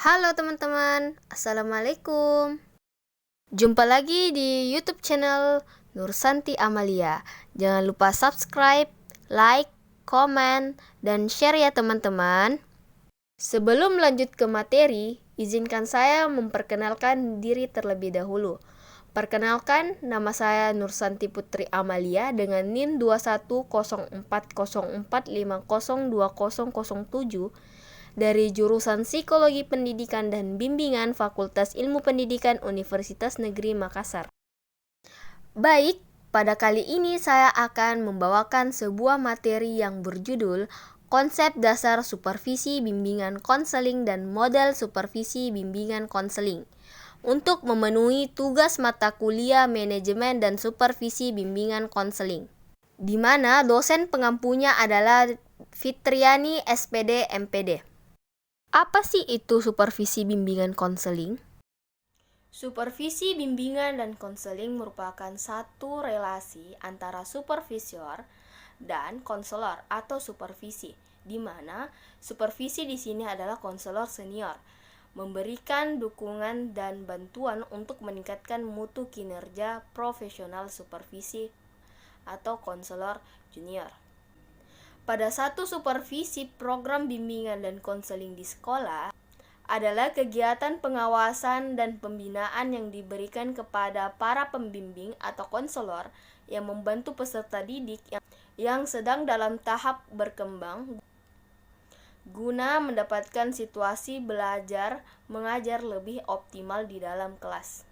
Halo teman-teman, Assalamualaikum. Jumpa lagi di YouTube channel Nursanti Amalia. Jangan lupa subscribe, like, komen, dan share ya teman-teman. Sebelum lanjut ke materi, izinkan saya memperkenalkan diri terlebih dahulu. Perkenalkan, nama saya Nursanti Putri Amalia dengan NIM 210404502007 dari jurusan Psikologi Pendidikan dan Bimbingan Fakultas Ilmu Pendidikan Universitas Negeri Makassar. Baik, pada kali ini saya akan membawakan sebuah materi yang berjudul Konsep Dasar Supervisi Bimbingan Konseling dan Model Supervisi Bimbingan Konseling untuk memenuhi tugas mata kuliah Manajemen dan Supervisi Bimbingan Konseling, di mana dosen pengampunya adalah Fitriani SPD MPD. Apa sih itu supervisi bimbingan konseling? Supervisi bimbingan dan konseling merupakan satu relasi antara supervisor dan konselor atau supervisi, di mana supervisi di sini adalah konselor senior, memberikan dukungan dan bantuan untuk meningkatkan mutu kinerja profesional supervisi atau konselor junior. Pada satu supervisi program bimbingan dan konseling di sekolah adalah kegiatan pengawasan dan pembinaan yang diberikan kepada para pembimbing atau konselor yang membantu peserta didik yang sedang dalam tahap berkembang guna mendapatkan situasi belajar mengajar lebih optimal di dalam kelas.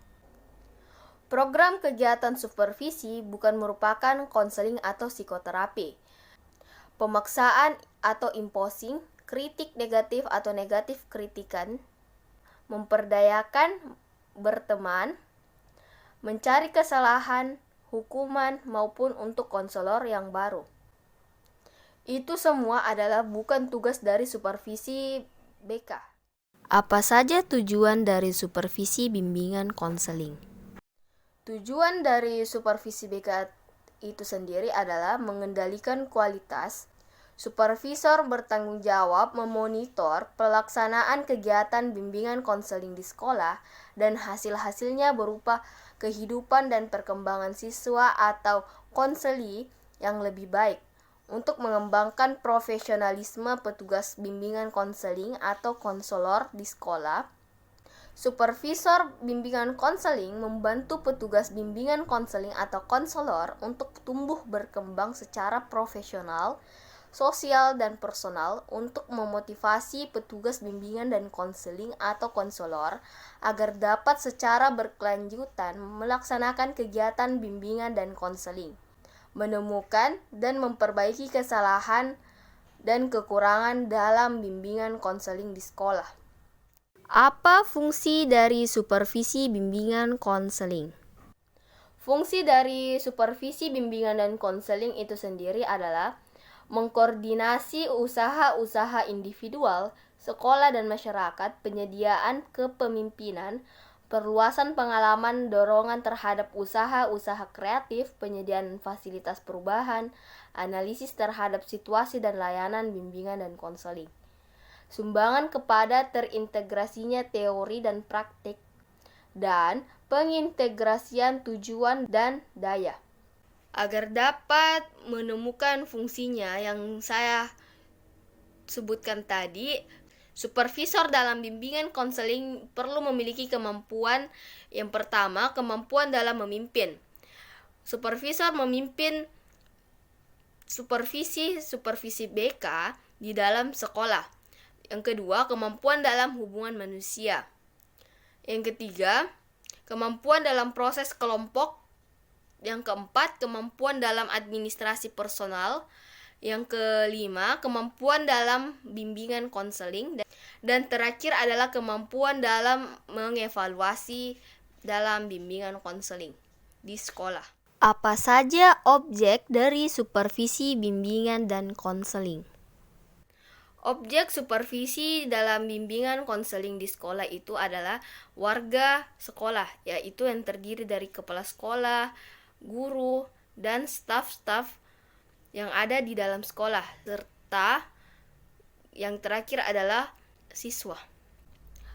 Program kegiatan supervisi bukan merupakan konseling atau psikoterapi, pemaksaan atau imposing, kritik negatif atau negatif kritikan, memperdayakan berteman, mencari kesalahan, hukuman, maupun untuk konselor yang baru. Itu semua adalah bukan tugas dari supervisi BK. Apa saja tujuan dari supervisi bimbingan konseling? Tujuan dari supervisi BK itu sendiri adalah mengendalikan kualitas. Supervisor bertanggung jawab memonitor pelaksanaan kegiatan bimbingan konseling di sekolah dan hasil-hasilnya berupa kehidupan dan perkembangan siswa atau konseli yang lebih baik untuk mengembangkan profesionalisme petugas bimbingan konseling atau konselor di sekolah. Supervisor bimbingan konseling membantu petugas bimbingan konseling atau konselor untuk tumbuh berkembang secara profesional, sosial, dan personal untuk memotivasi petugas bimbingan dan konseling atau konselor agar dapat secara berkelanjutan melaksanakan kegiatan bimbingan dan konseling, menemukan dan memperbaiki kesalahan dan kekurangan dalam bimbingan konseling di sekolah. Apa fungsi dari supervisi bimbingan konseling? Fungsi dari supervisi bimbingan dan konseling itu sendiri adalah mengkoordinasi usaha-usaha individual, sekolah dan masyarakat, penyediaan kepemimpinan, perluasan pengalaman, dorongan terhadap usaha-usaha kreatif, penyediaan fasilitas perubahan, analisis terhadap situasi dan layanan bimbingan dan konseling, sumbangan kepada terintegrasinya teori dan praktik, dan pengintegrasian tujuan dan daya. Agar dapat menemukan fungsinya yang saya sebutkan tadi, supervisor dalam bimbingan konseling perlu memiliki kemampuan yang pertama, kemampuan dalam memimpin. Supervisor memimpin supervisi BK di dalam sekolah. Yang kedua, kemampuan dalam hubungan manusia. Yang ketiga, kemampuan dalam proses kelompok. Yang keempat, kemampuan dalam administrasi personal. Yang kelima, kemampuan dalam bimbingan konseling. Dan terakhir adalah kemampuan dalam mengevaluasi dalam bimbingan konseling di sekolah. Apa saja objek dari supervisi bimbingan dan konseling? Objek supervisi dalam bimbingan konseling di sekolah itu adalah warga sekolah, yaitu yang terdiri dari kepala sekolah, guru, dan staf-staf yang ada di dalam sekolah, serta yang terakhir adalah siswa.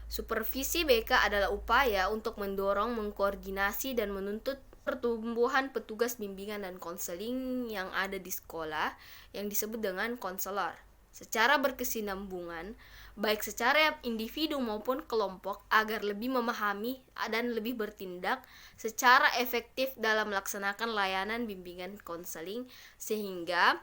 Supervisi BK adalah upaya untuk mendorong, mengkoordinasi, dan menuntut pertumbuhan petugas bimbingan dan konseling yang ada di sekolah yang disebut dengan konselor secara berkesinambungan, baik secara individu maupun kelompok, agar lebih memahami dan lebih bertindak secara efektif dalam melaksanakan layanan bimbingan konseling sehingga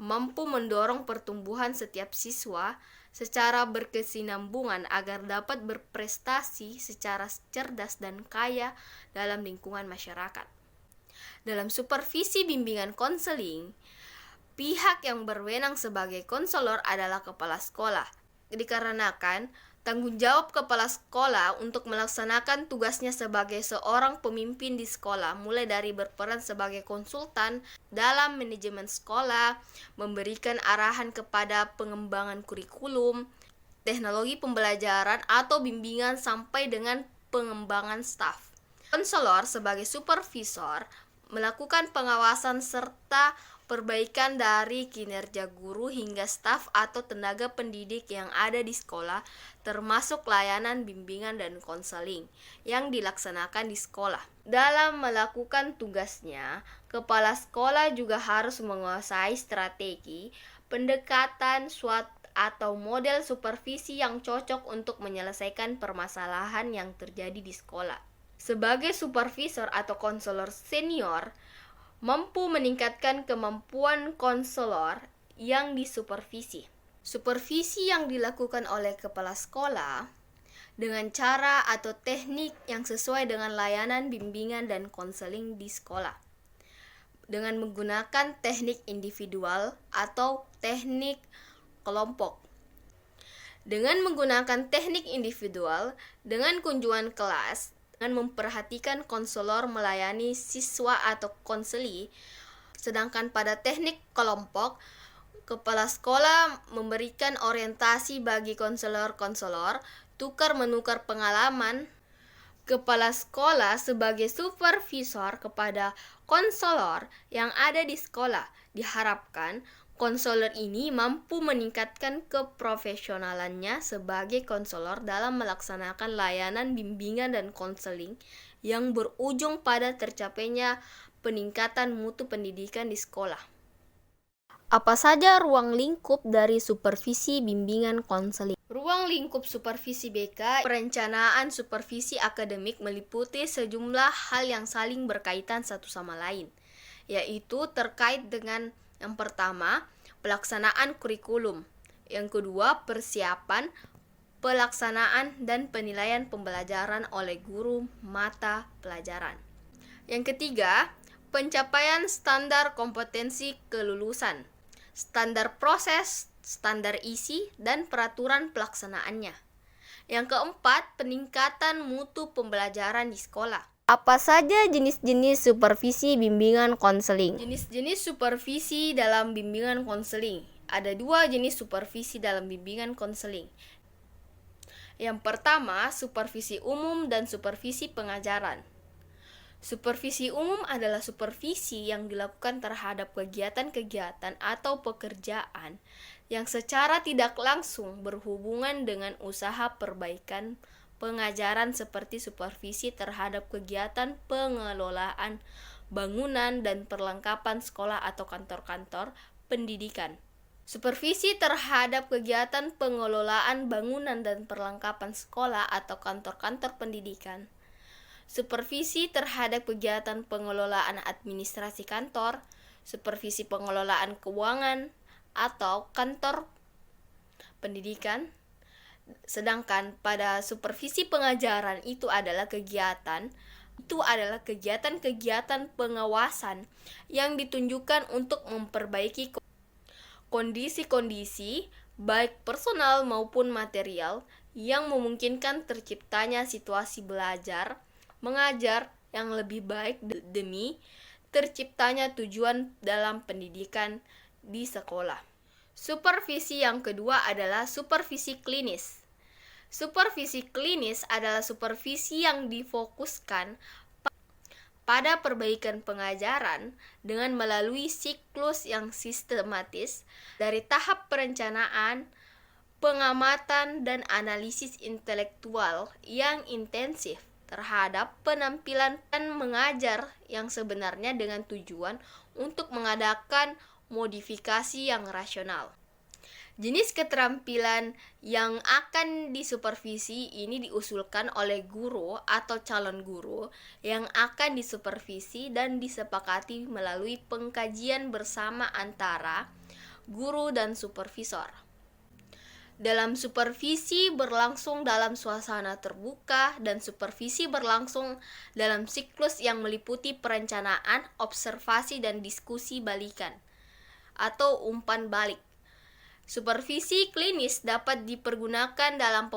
mampu mendorong pertumbuhan setiap siswa secara berkesinambungan agar dapat berprestasi secara cerdas dan kaya dalam lingkungan masyarakat. Dalam supervisi bimbingan konseling, pihak yang berwenang sebagai konselor adalah kepala sekolah. Dikarenakan tanggung jawab kepala sekolah untuk melaksanakan tugasnya sebagai seorang pemimpin di sekolah, mulai dari berperan sebagai konsultan dalam manajemen sekolah, memberikan arahan kepada pengembangan kurikulum, teknologi pembelajaran atau bimbingan sampai dengan pengembangan staf. Konselor sebagai supervisor melakukan pengawasan serta perbaikan dari kinerja guru hingga staf atau tenaga pendidik yang ada di sekolah, termasuk layanan bimbingan dan konseling yang dilaksanakan di sekolah. Dalam melakukan tugasnya, kepala sekolah juga harus menguasai strategi, pendekatan, suatu atau model supervisi yang cocok untuk menyelesaikan permasalahan yang terjadi di sekolah. Sebagai supervisor atau konselor senior, mampu meningkatkan kemampuan konselor yang disupervisi. Supervisi yang dilakukan oleh kepala sekolah dengan cara atau teknik yang sesuai dengan layanan bimbingan dan konseling di sekolah, dengan menggunakan teknik individual atau teknik kelompok. Dengan menggunakan teknik individual, dengan kunjungan kelas, dengan memperhatikan konselor melayani siswa atau konseli, sedangkan pada teknik kelompok, kepala sekolah memberikan orientasi bagi konselor-konselor, tukar-menukar pengalaman. Kepala sekolah sebagai supervisor kepada konselor yang ada di sekolah, diharapkan konselor ini mampu meningkatkan keprofesionalannya sebagai konselor dalam melaksanakan layanan bimbingan dan konseling yang berujung pada tercapainya peningkatan mutu pendidikan di sekolah. Apa saja ruang lingkup dari supervisi bimbingan konseling? Ruang lingkup supervisi BK, perencanaan supervisi akademik meliputi sejumlah hal yang saling berkaitan satu sama lain, yaitu terkait dengan yang pertama, pelaksanaan kurikulum. Yang kedua, persiapan, pelaksanaan, dan penilaian pembelajaran oleh guru mata pelajaran. Yang ketiga, pencapaian standar kompetensi kelulusan, standar proses, standar isi, dan peraturan pelaksanaannya. Yang keempat, peningkatan mutu pembelajaran di sekolah. Apa saja jenis-jenis supervisi bimbingan konseling? Jenis-jenis supervisi dalam bimbingan konseling. Ada dua jenis supervisi dalam bimbingan konseling. Yang pertama, supervisi umum dan supervisi pengajaran. Supervisi umum adalah supervisi yang dilakukan terhadap kegiatan-kegiatan atau pekerjaan yang secara tidak langsung berhubungan dengan usaha perbaikan pengajaran, seperti supervisi terhadap kegiatan pengelolaan bangunan dan perlengkapan sekolah atau kantor-kantor pendidikan. Supervisi terhadap kegiatan pengelolaan bangunan dan perlengkapan sekolah atau kantor-kantor pendidikan. Supervisi terhadap kegiatan pengelolaan administrasi kantor, supervisi pengelolaan keuangan atau kantor pendidikan. Sedangkan pada supervisi pengajaran itu adalah kegiatan-kegiatan pengawasan yang ditunjukkan untuk memperbaiki kondisi-kondisi baik personal maupun material yang memungkinkan terciptanya situasi belajar mengajar yang lebih baik demi terciptanya tujuan dalam pendidikan di sekolah. Supervisi yang kedua adalah supervisi klinis. Supervisi klinis adalah supervisi yang difokuskan pada perbaikan pengajaran dengan melalui siklus yang sistematis dari tahap perencanaan, pengamatan dan analisis intelektual yang intensif terhadap penampilan dan mengajar yang sebenarnya dengan tujuan untuk mengadakan modifikasi yang rasional. Jenis keterampilan yang akan disupervisi ini diusulkan oleh guru atau calon guru yang akan disupervisi dan disepakati melalui pengkajian bersama antara guru dan supervisor. Dalam supervisi berlangsung dalam suasana terbuka dan supervisi berlangsung dalam siklus yang meliputi perencanaan, observasi, dan diskusi balikan atau umpan balik. Supervisi klinis dapat dipergunakan dalam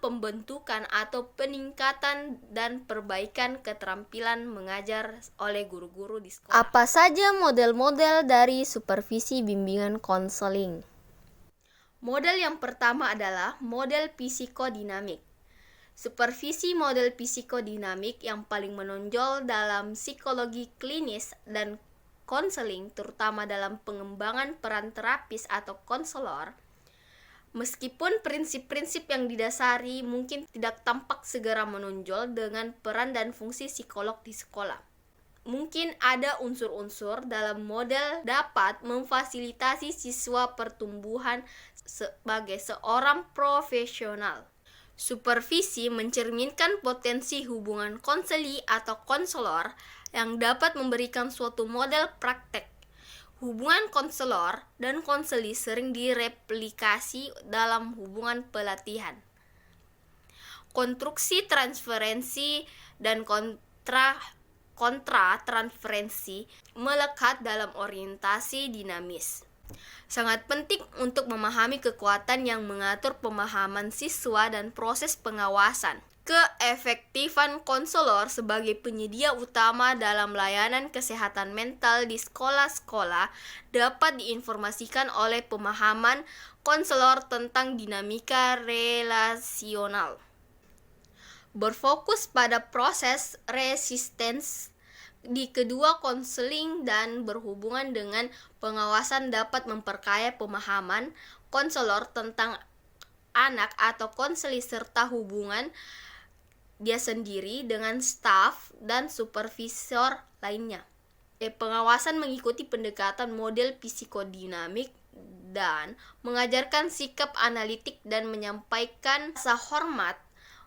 pembentukan atau peningkatan dan perbaikan keterampilan mengajar oleh guru-guru di sekolah. Apa saja model-model dari supervisi bimbingan konseling? Model yang pertama adalah model psikodinamik. Supervisi model psikodinamik yang paling menonjol dalam psikologi klinis dan konseling, terutama dalam pengembangan peran terapis atau konselor. Meskipun prinsip-prinsip yang didasari mungkin tidak tampak segera menonjol dengan peran dan fungsi psikolog di sekolah. Mungkin ada unsur-unsur dalam model dapat memfasilitasi siswa pertumbuhan sebagai seorang profesional. Supervisi mencerminkan potensi hubungan konseli atau konselor yang dapat memberikan suatu model praktek. Hubungan konselor dan konseli sering direplikasi dalam hubungan pelatihan. Konstruksi transferensi dan kontra transferensi melekat dalam orientasi dinamis. Sangat penting untuk memahami kekuatan yang mengatur pemahaman siswa dan proses pengawasan. Keefektifan konselor sebagai penyedia utama dalam layanan kesehatan mental di sekolah-sekolah dapat diinformasikan oleh pemahaman konselor tentang dinamika relasional. Berfokus pada proses resistens di kedua konseling dan berhubungan dengan pengawasan dapat memperkaya pemahaman konselor tentang anak atau konseli serta hubungan dia sendiri dengan staf dan supervisor lainnya. Pengawasan mengikuti pendekatan model psikodinamik dan mengajarkan sikap analitik dan menyampaikan rasa hormat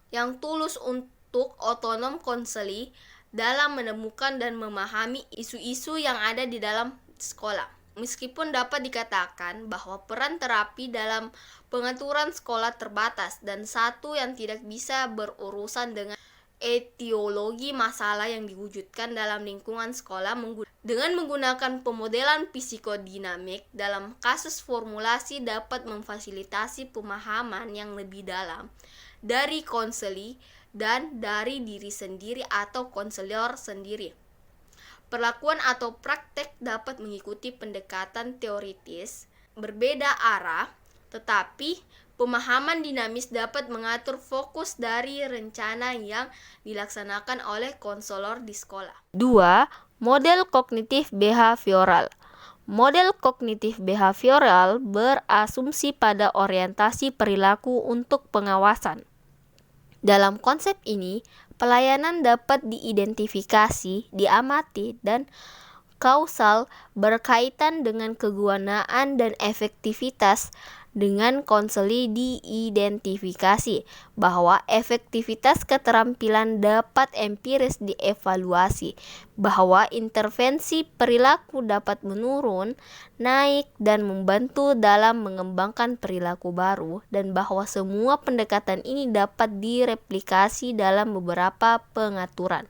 yang tulus untuk otonom konseli dalam menemukan dan memahami isu-isu yang ada di dalam sekolah. Meskipun dapat dikatakan bahwa peran terapi dalam pengaturan sekolah terbatas dan satu yang tidak bisa berurusan dengan etiologi masalah yang diwujudkan dalam lingkungan sekolah dengan menggunakan pemodelan psikodinamik dalam kasus formulasi dapat memfasilitasi pemahaman yang lebih dalam dari konseli dan dari diri sendiri atau konselor sendiri. Perlakuan atau praktek dapat mengikuti pendekatan teoritis berbeda arah, tetapi pemahaman dinamis dapat mengatur fokus dari rencana yang dilaksanakan oleh konselor di sekolah. 2. Model kognitif behavioral. Model kognitif behavioral berasumsi pada orientasi perilaku untuk pengawasan. Dalam konsep ini, pelayanan dapat diidentifikasi, diamati, dan kausal berkaitan dengan kegunaan dan efektivitas. Dengan konseli diidentifikasi bahwa efektivitas keterampilan dapat empiris dievaluasi, bahwa intervensi perilaku dapat menurun, naik, dan membantu dalam mengembangkan perilaku baru, dan bahwa semua pendekatan ini dapat direplikasi dalam beberapa pengaturan.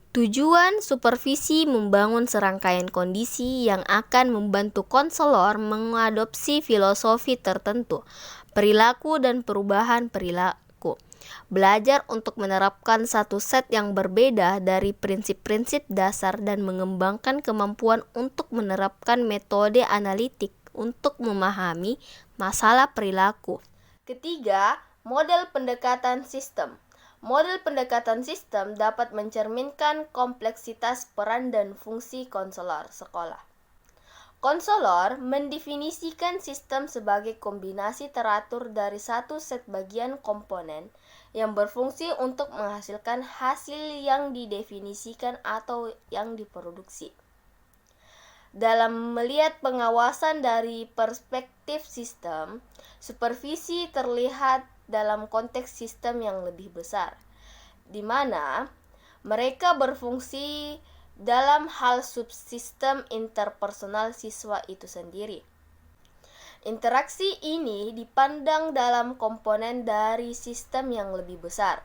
Tujuan supervisi membangun serangkaian kondisi yang akan membantu konselor mengadopsi filosofi tertentu, perilaku dan perubahan perilaku. Belajar untuk menerapkan satu set yang berbeda dari prinsip-prinsip dasar dan mengembangkan kemampuan untuk menerapkan metode analitik untuk memahami masalah perilaku. Ketiga, model pendekatan sistem. Model pendekatan sistem dapat mencerminkan kompleksitas peran dan fungsi konselor sekolah. Konselor mendefinisikan sistem sebagai kombinasi teratur dari satu set bagian komponen yang berfungsi untuk menghasilkan hasil yang didefinisikan atau yang diproduksi. Dalam melihat pengawasan dari perspektif sistem, supervisi terlihat dalam konteks sistem yang lebih besar, di mana mereka berfungsi dalam hal subsistem interpersonal siswa itu sendiri. Interaksi ini dipandang dalam komponen dari sistem yang lebih besar,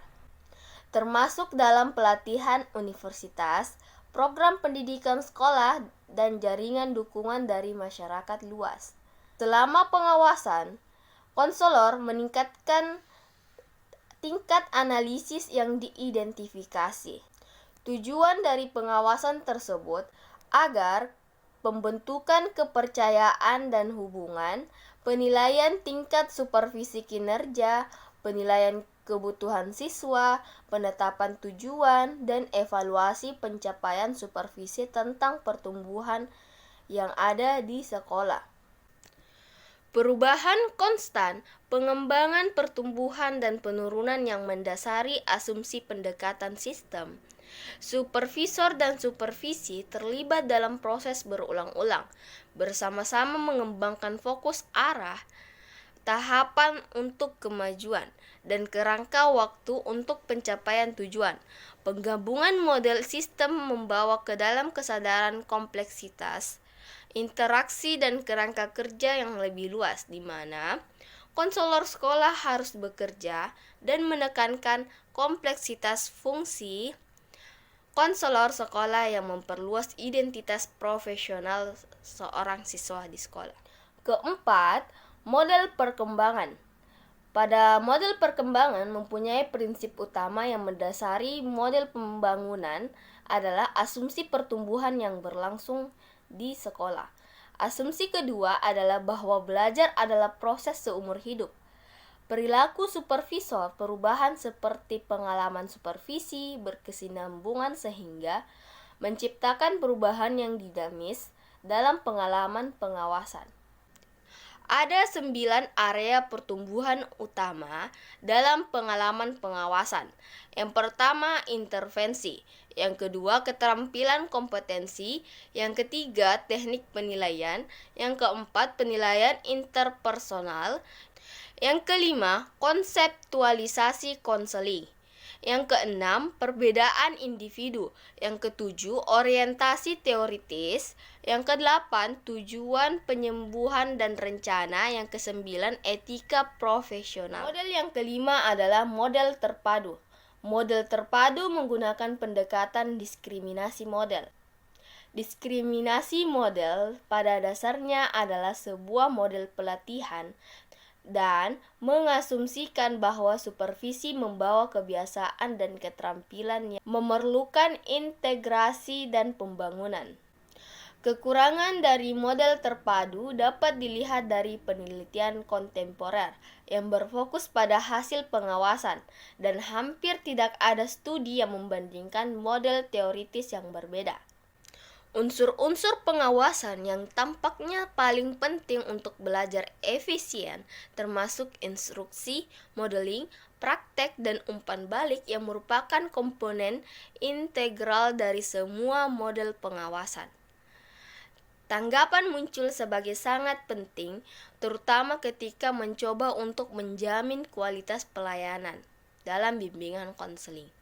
termasuk dalam pelatihan universitas, program pendidikan sekolah, dan jaringan dukungan dari masyarakat luas. Selama pengawasan, konselor meningkatkan tingkat analisis yang diidentifikasi. Tujuan dari pengawasan tersebut agar pembentukan kepercayaan dan hubungan, penilaian tingkat supervisi kinerja, penilaian kebutuhan siswa, penetapan tujuan, dan evaluasi pencapaian supervisi tentang pertumbuhan yang ada di sekolah. Perubahan konstan, pengembangan pertumbuhan dan penurunan yang mendasari asumsi pendekatan sistem. Supervisor dan supervisi terlibat dalam proses berulang-ulang, bersama-sama mengembangkan fokus arah, tahapan untuk kemajuan, dan kerangka waktu untuk pencapaian tujuan. Penggabungan model sistem membawa ke dalam kesadaran kompleksitas, interaksi dan kerangka kerja yang lebih luas, di mana konselor sekolah harus bekerja dan menekankan kompleksitas fungsi konselor sekolah yang memperluas identitas profesional seorang siswa di sekolah. Keempat, model perkembangan. Pada model perkembangan mempunyai prinsip utama yang mendasari model pembangunan adalah asumsi pertumbuhan yang berlangsung di sekolah. Asumsi kedua adalah bahwa belajar adalah proses seumur hidup. Perilaku supervisor, perubahan seperti pengalaman supervisi berkesinambungan sehingga menciptakan perubahan yang dinamis dalam pengalaman pengawasan. Ada 9 area pertumbuhan utama dalam pengalaman pengawasan. Yang pertama, intervensi. Yang kedua, keterampilan kompetensi. Yang ketiga, teknik penilaian. Yang keempat, penilaian interpersonal. Yang kelima, konseptualisasi konseling. Yang keenam, perbedaan individu. Yang ketujuh, orientasi teoritis. Yang kedelapan, tujuan penyembuhan dan rencana. Yang kesembilan, etika profesional. Model yang kelima adalah model terpadu. Model terpadu menggunakan pendekatan diskriminasi model. Diskriminasi model pada dasarnya adalah sebuah model pelatihan dan mengasumsikan bahwa supervisi membawa kebiasaan dan keterampilan yang memerlukan integrasi dan pembangunan. Kekurangan dari model terpadu dapat dilihat dari penelitian kontemporer yang berfokus pada hasil pengawasan dan hampir tidak ada studi yang membandingkan model teoritis yang berbeda. Unsur-unsur pengawasan yang tampaknya paling penting untuk belajar efisien termasuk instruksi, modeling, praktek, dan umpan balik yang merupakan komponen integral dari semua model pengawasan. Tanggapan muncul sebagai sangat penting, terutama ketika mencoba untuk menjamin kualitas pelayanan dalam bimbingan konseling.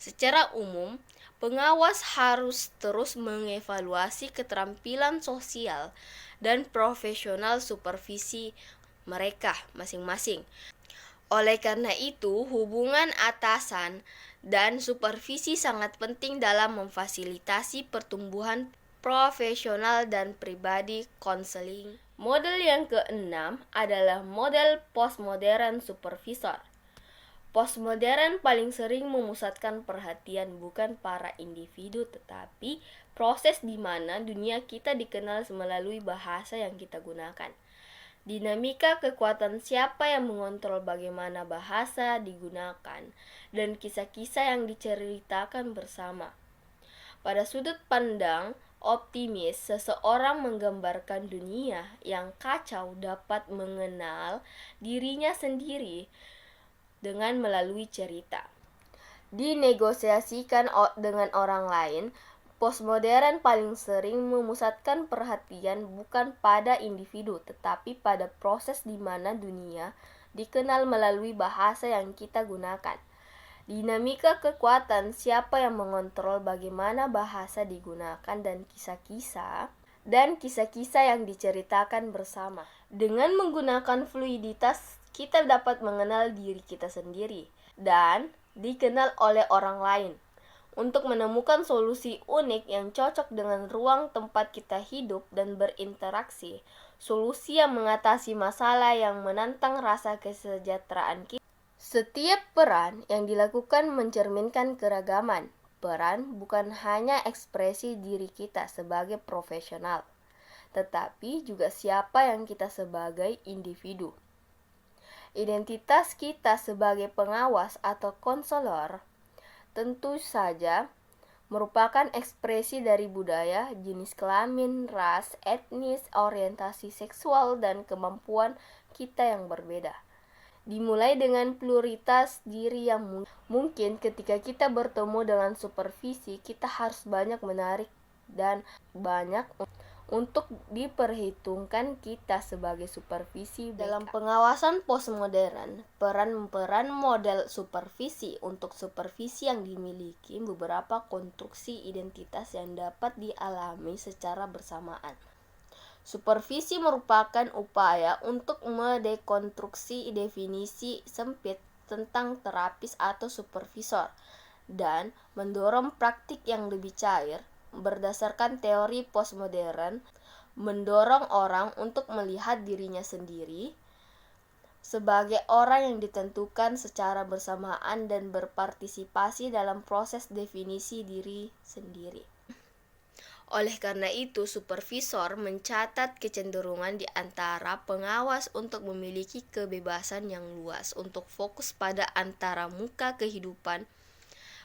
Secara umum, pengawas harus terus mengevaluasi keterampilan sosial dan profesional supervisi mereka masing-masing. Oleh karena itu, hubungan atasan dan supervisi sangat penting dalam memfasilitasi pertumbuhan profesional dan pribadi konseling. Model yang keenam adalah model postmodern supervisor. Postmodern paling sering memusatkan perhatian bukan para individu tetapi proses di mana dunia kita dikenal melalui bahasa yang kita gunakan. Dinamika kekuatan siapa yang mengontrol bagaimana bahasa digunakan dan kisah-kisah yang diceritakan bersama. Pada sudut pandang optimis, seseorang menggambarkan dunia yang kacau dapat mengenal dirinya sendiri dengan melalui cerita. Dinegosiasikan dengan orang lain, postmodern paling sering memusatkan perhatian bukan pada individu, tetapi pada proses di mana dunia dikenal melalui bahasa yang kita gunakan. Dinamika kekuatan, siapa yang mengontrol bagaimana bahasa digunakan dan kisah-kisah yang diceritakan bersama. Dengan menggunakan fluiditas, kita dapat mengenal diri kita sendiri dan dikenal oleh orang lain. Untuk menemukan solusi unik yang cocok dengan ruang tempat kita hidup dan berinteraksi, solusi yang mengatasi masalah yang menantang rasa kesejahteraan kita. Setiap peran yang dilakukan mencerminkan keragaman. Peran bukan hanya ekspresi diri kita sebagai profesional, tetapi juga siapa yang kita sebagai individu. Identitas kita sebagai pengawas atau konselor tentu saja merupakan ekspresi dari budaya, jenis kelamin, ras, etnis, orientasi seksual, dan kemampuan kita yang berbeda. Dimulai dengan pluralitas diri yang mungkin ketika kita bertemu dengan supervisi, kita harus banyak menarik dan banyak untuk diperhitungkan kita sebagai supervisi. Dalam pengawasan postmodern, peran model supervisi untuk supervisi yang dimiliki beberapa konstruksi identitas yang dapat dialami secara bersamaan. Supervisi merupakan upaya untuk mendekonstruksi definisi sempit tentang terapis atau supervisor dan mendorong praktik yang lebih cair. Berdasarkan teori postmodern, mendorong orang untuk melihat dirinya sendiri sebagai orang yang ditentukan secara bersamaan dan berpartisipasi dalam proses definisi diri sendiri. Oleh karena itu, supervisor mencatat kecenderungan di antara pengawas untuk memiliki kebebasan yang luas untuk fokus pada antaramuka kehidupan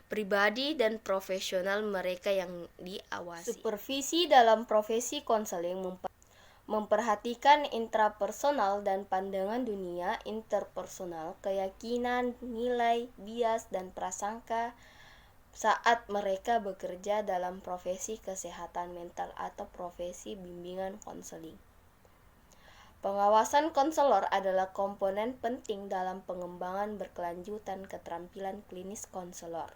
pribadi dan profesional mereka yang diawasi. Supervisi dalam profesi konseling memperhatikan intrapersonal dan pandangan dunia interpersonal, keyakinan, nilai, bias, dan prasangka saat mereka bekerja dalam profesi kesehatan mental atau profesi bimbingan konseling. Pengawasan konselor adalah komponen penting dalam pengembangan berkelanjutan keterampilan klinis konselor.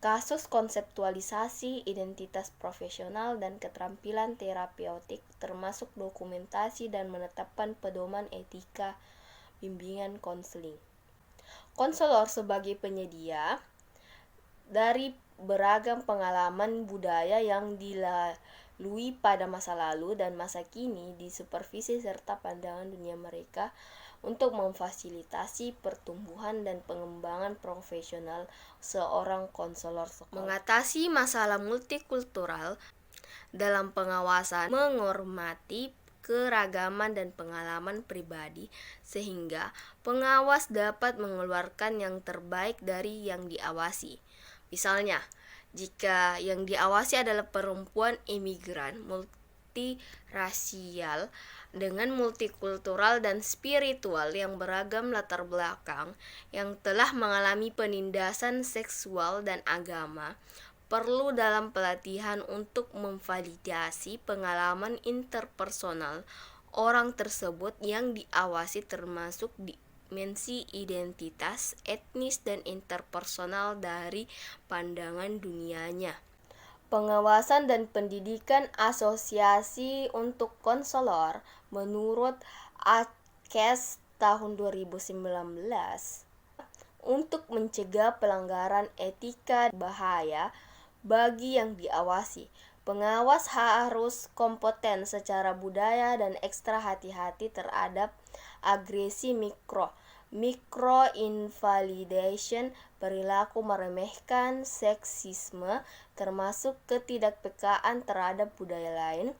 Kasus konseptualisasi identitas profesional dan keterampilan terapeutik, termasuk dokumentasi dan menetapkan pedoman etika bimbingan konseling. Konselor sebagai penyedia dari beragam pengalaman budaya yang dilalui pada masa lalu dan masa kini di supervisi serta pandangan dunia mereka untuk memfasilitasi pertumbuhan dan pengembangan profesional seorang konselor sekolah. Mengatasi masalah multikultural dalam pengawasan menghormati keragaman dan pengalaman pribadi sehingga pengawas dapat mengeluarkan yang terbaik dari yang diawasi. Misalnya, jika yang diawasi adalah perempuan imigran multirasial dengan multikultural dan spiritual yang beragam latar belakang yang telah mengalami penindasan seksual dan agama, perlu dalam pelatihan untuk memvalidasi pengalaman interpersonal orang tersebut yang diawasi termasuk dimensi identitas, etnis, dan interpersonal dari pandangan dunianya. Pengawasan dan pendidikan asosiasi untuk konselor menurut ACES tahun 2019 untuk mencegah pelanggaran etika bahaya bagi yang diawasi. Pengawas harus kompeten secara budaya dan ekstra hati-hati terhadap agresi micro-invalidation, perilaku meremehkan, seksisme, termasuk ketidakpekaan terhadap budaya lain,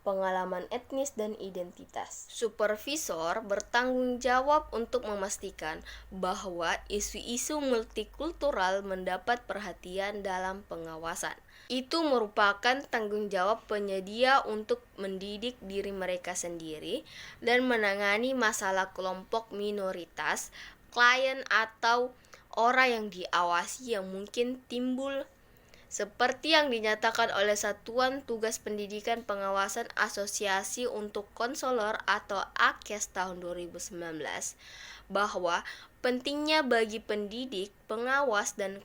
pengalaman etnis, dan identitas. Supervisor bertanggung jawab untuk memastikan bahwa isu-isu multikultural mendapat perhatian dalam pengawasan. itu merupakan tanggung jawab penyedia untuk mendidik diri mereka sendiri dan menangani masalah kelompok minoritas, klien atau orang yang diawasi yang mungkin timbul, seperti yang dinyatakan oleh Satuan Tugas Pendidikan Pengawasan Asosiasi untuk Konselor atau AKES tahun 2019, bahwa pentingnya bagi pendidik, pengawas, dan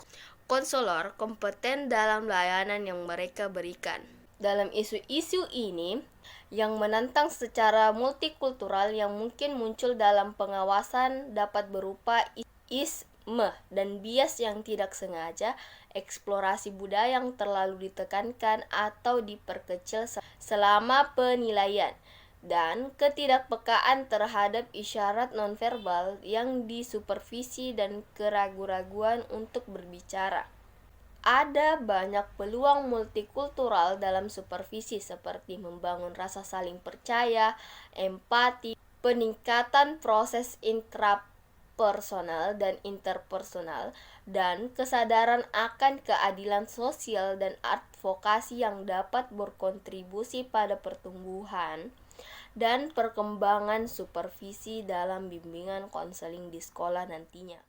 konselor kompeten dalam layanan yang mereka berikan. Dalam isu-isu ini, yang menantang secara multikultural yang mungkin muncul dalam pengawasan dapat berupa isme dan bias yang tidak sengaja, eksplorasi budaya yang terlalu ditekankan atau diperkecil selama penilaian, dan ketidakpekaan terhadap isyarat nonverbal yang disupervisi dan keraguan-raguan untuk berbicara. Ada banyak peluang multikultural dalam supervisi seperti membangun rasa saling percaya, empati, peningkatan proses intrapersonal dan interpersonal, dan kesadaran akan keadilan sosial dan advokasi yang dapat berkontribusi pada pertumbuhan dan perkembangan supervisi dalam bimbingan konseling di sekolah nantinya.